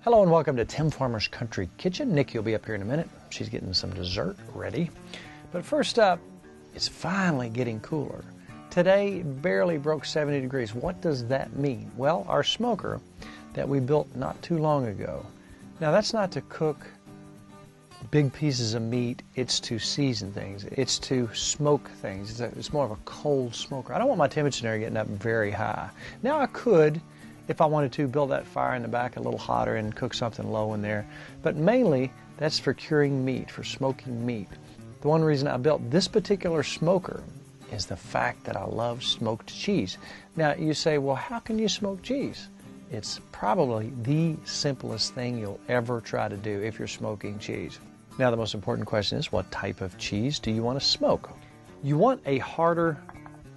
Hello and welcome to Tim Farmer's Country Kitchen. Nikki will be up here in a minute. She's getting some dessert ready. But first up, it's finally getting cooler. Today barely broke 70 degrees. What does that mean? Well, our smoker that we built not too long ago. Now that's not to cook big pieces of meat, it's to season things. It's to smoke things. It's more of a cold smoker. I don't want my temperature in there getting up very high. Now I could, if I wanted to, build that fire in the back a little hotter and cook something low in there. But mainly, that's for curing meat, for smoking meat. The one reason I built this particular smoker is the fact that I love smoked cheese. Now, you say, well, how can you smoke cheese? It's probably the simplest thing you'll ever try to do if you're smoking cheese. Now, the most important question is, what type of cheese do you want to smoke? You want a harder,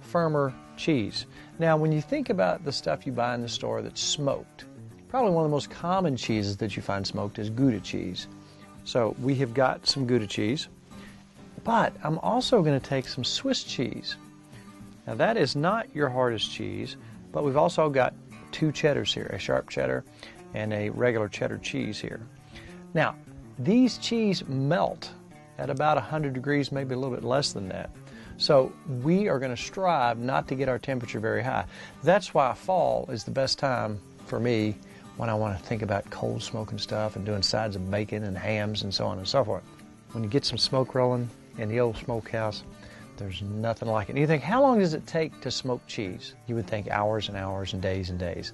firmer cheese. Now, when you think about the stuff you buy in the store that's smoked, probably one of the most common cheeses that you find smoked is Gouda cheese. So we have got some Gouda cheese, but I'm also going to take some Swiss cheese. Now that is not your hardest cheese, but we've also got two cheddars here, a sharp cheddar and a regular cheddar cheese here. Now, these cheese melt at about 100 degrees, maybe a little bit less than that. So we are going to strive not to get our temperature very high. That's why fall is the best time for me when I want to think about cold smoking stuff and doing sides of bacon and hams and so on and so forth. When you get some smoke rolling in the old smokehouse, there's nothing like it. And you think, how long does it take to smoke cheese? You would think hours and hours and days and days.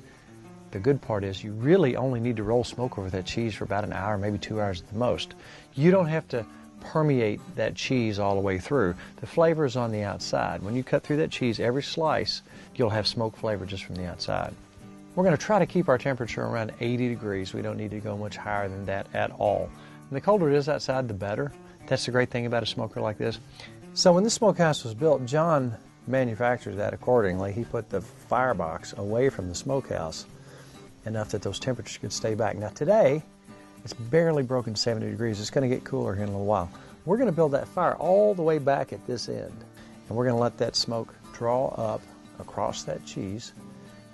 The good part is you really only need to roll smoke over that cheese for about an hour, maybe 2 hours at the most. You don't have to permeate that cheese all the way through. The flavor is on the outside. When you cut through that cheese, every slice, you'll have smoke flavor just from the outside. We're going to try to keep our temperature around 80 degrees. We don't need to go much higher than that at all. And the colder it is outside, the better. That's the great thing about a smoker like this. So when this smokehouse was built, John manufactured that accordingly. He put the firebox away from the smokehouse enough that those temperatures could stay back. Now today, it's barely broken 70 degrees. It's going to get cooler here in a little while. We're going to build that fire all the way back at this end. And we're going to let that smoke draw up across that cheese.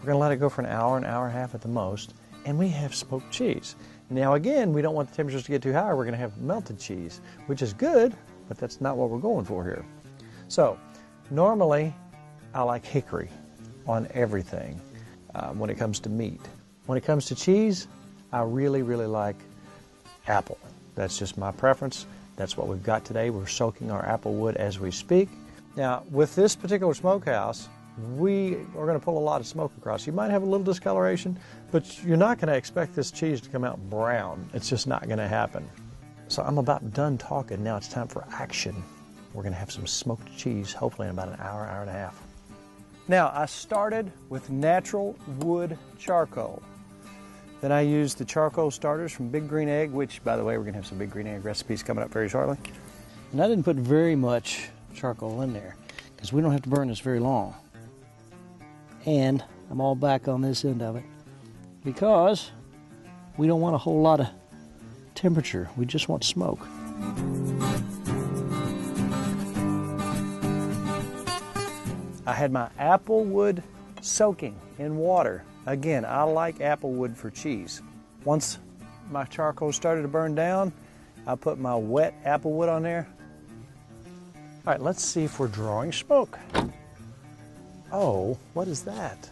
We're going to let it go for an hour and a half at the most. And we have smoked cheese. Now again, we don't want the temperatures to get too high. We're going to have melted cheese, which is good, but that's not what we're going for here. So normally, I like hickory on everything when it comes to meat. When it comes to cheese, I really, really like apple. That's just my preference. That's what we've got today. We're soaking our apple wood as we speak. Now, with this particular smokehouse, we are going to pull a lot of smoke across. You might have a little discoloration, but you're not going to expect this cheese to come out brown. It's just not going to happen. So I'm about done talking. Now it's time for action. We're going to have some smoked cheese, hopefully in about an hour, hour and a half. Now, I started with natural wood charcoal. Then I used the charcoal starters from Big Green Egg, which, by the way, we're going to have some Big Green Egg recipes coming up very shortly. And I didn't put very much charcoal in there because we don't have to burn this very long. And I'm all back on this end of it because we don't want a whole lot of temperature. We just want smoke. I had my apple wood soaking in water. Again, I like apple wood for cheese. Once my charcoal started to burn down, I put my wet apple wood on there. All right, let's see if we're drawing smoke. Oh, what is that?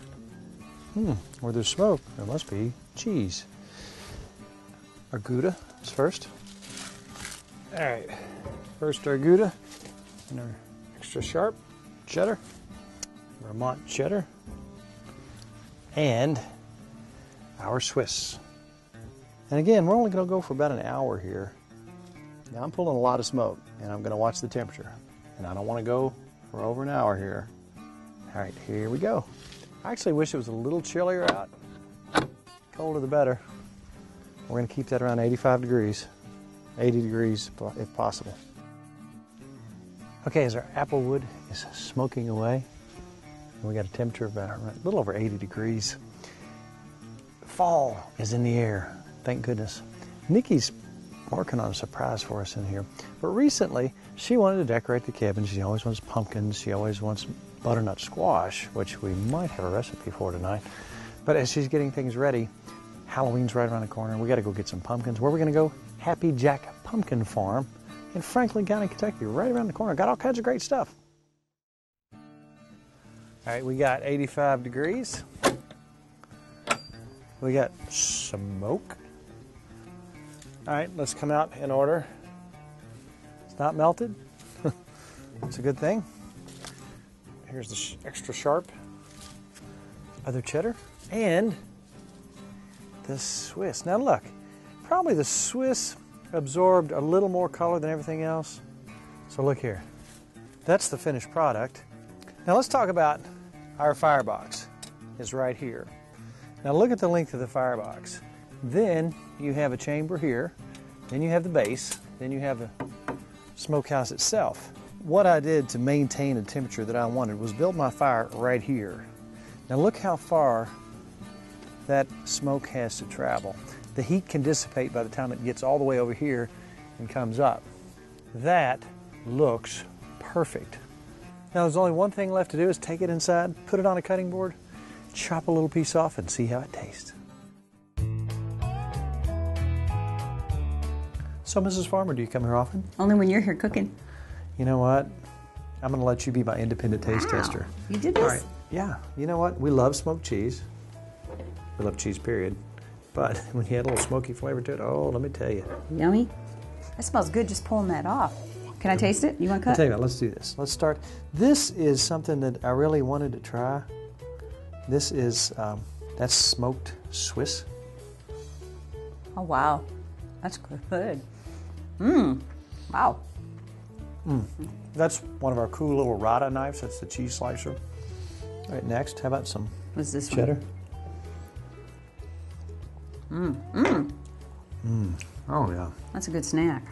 Where there's smoke, there must be cheese. Our Gouda is first. All right, first our Gouda and our extra sharp cheddar, Vermont cheddar, and our Swiss. And again, we're only going to go for about an hour here. Now I'm pulling a lot of smoke, and I'm going to watch the temperature. And I don't want to go for over an hour here. All right, here we go. I actually wish it was a little chillier out. Colder the better. We're going to keep that around 85 degrees, 80 degrees if possible. Okay, as our apple wood is smoking away, we got a temperature of about a little over 80 degrees. Fall is in the air, thank goodness. Nikki's working on a surprise for us in here. But recently, she wanted to decorate the cabin. She always wants pumpkins. She always wants butternut squash, which we might have a recipe for tonight. But as she's getting things ready, Halloween's right around the corner. We got to go get some pumpkins. Where are we going to go? Happy Jack Pumpkin Farm in Franklin County, Kentucky, right around the corner. Got all kinds of great stuff. All right, we got 85 degrees. We got smoke. All right, let's come out in order. It's not melted. It's a good thing. Here's the extra sharp other cheddar and the Swiss. Now look, probably the Swiss absorbed a little more color than everything else. So look here. That's the finished product. Now let's talk about our firebox. It's right here. Now look at the length of the firebox. Then you have a chamber here. Then you have the base. Then you have the smokehouse itself. What I did to maintain the temperature that I wanted was build my fire right here. Now look how far that smoke has to travel. The heat can dissipate by the time it gets all the way over here and comes up. That looks perfect. Now there's only one thing left to do is take it inside, put it on a cutting board, chop a little piece off and see how it tastes. So Mrs. Farmer, do you come here often? Only when you're here cooking. You know what? I'm going to let you be my independent taste tester. You did this? All right. Yeah. You know what? We love smoked cheese. We love cheese, period. But when you add a little smoky flavor to it, oh, let me tell you. Yummy. That smells good just pulling that off. Can I taste it? You want to cut? I'll tell you what, let's do this. Let's start. This is something that I really wanted to try. This is, that's smoked Swiss. Oh, wow. That's good. Mmm. Wow. That's one of our cool little Rada knives. That's the cheese slicer. All right, next, how about some What's this cheddar? Oh, yeah. That's a good snack.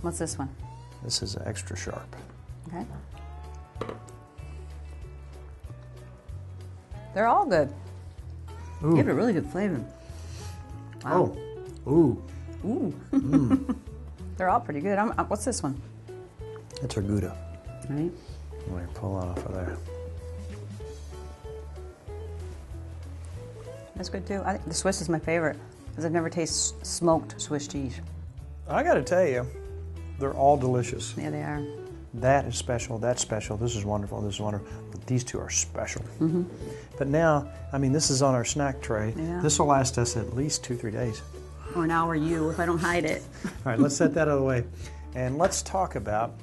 What's this one? This is extra sharp. Okay. They're all good. Ooh. You have a really good flavor. Wow. Oh. Ooh. Ooh. They're all pretty good. What's this one? That's our Gouda. All right. I'm going to pull that off of there. That's good too. I think the Swiss is my favorite because I've never tasted smoked Swiss cheese. I got to tell you, they're all delicious. Yeah, they are. That is special. That's special. This is wonderful. This is wonderful. But these two are special. But now, I mean, this is on our snack tray. Yeah. This will last us at least 2-3 days. Or an hour you if I don't hide it. All right, let's set that out of the way. And let's talk about,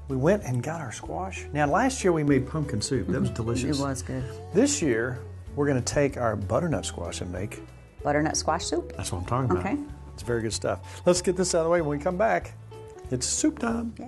we went and got our squash. Now, last year we made pumpkin soup. That was delicious. It was good. This year, we're going to take our butternut squash and make Butternut squash soup? That's what I'm talking about. Okay. It's very good stuff. Let's get this out of the way. When we come back, it's soup time. Yay.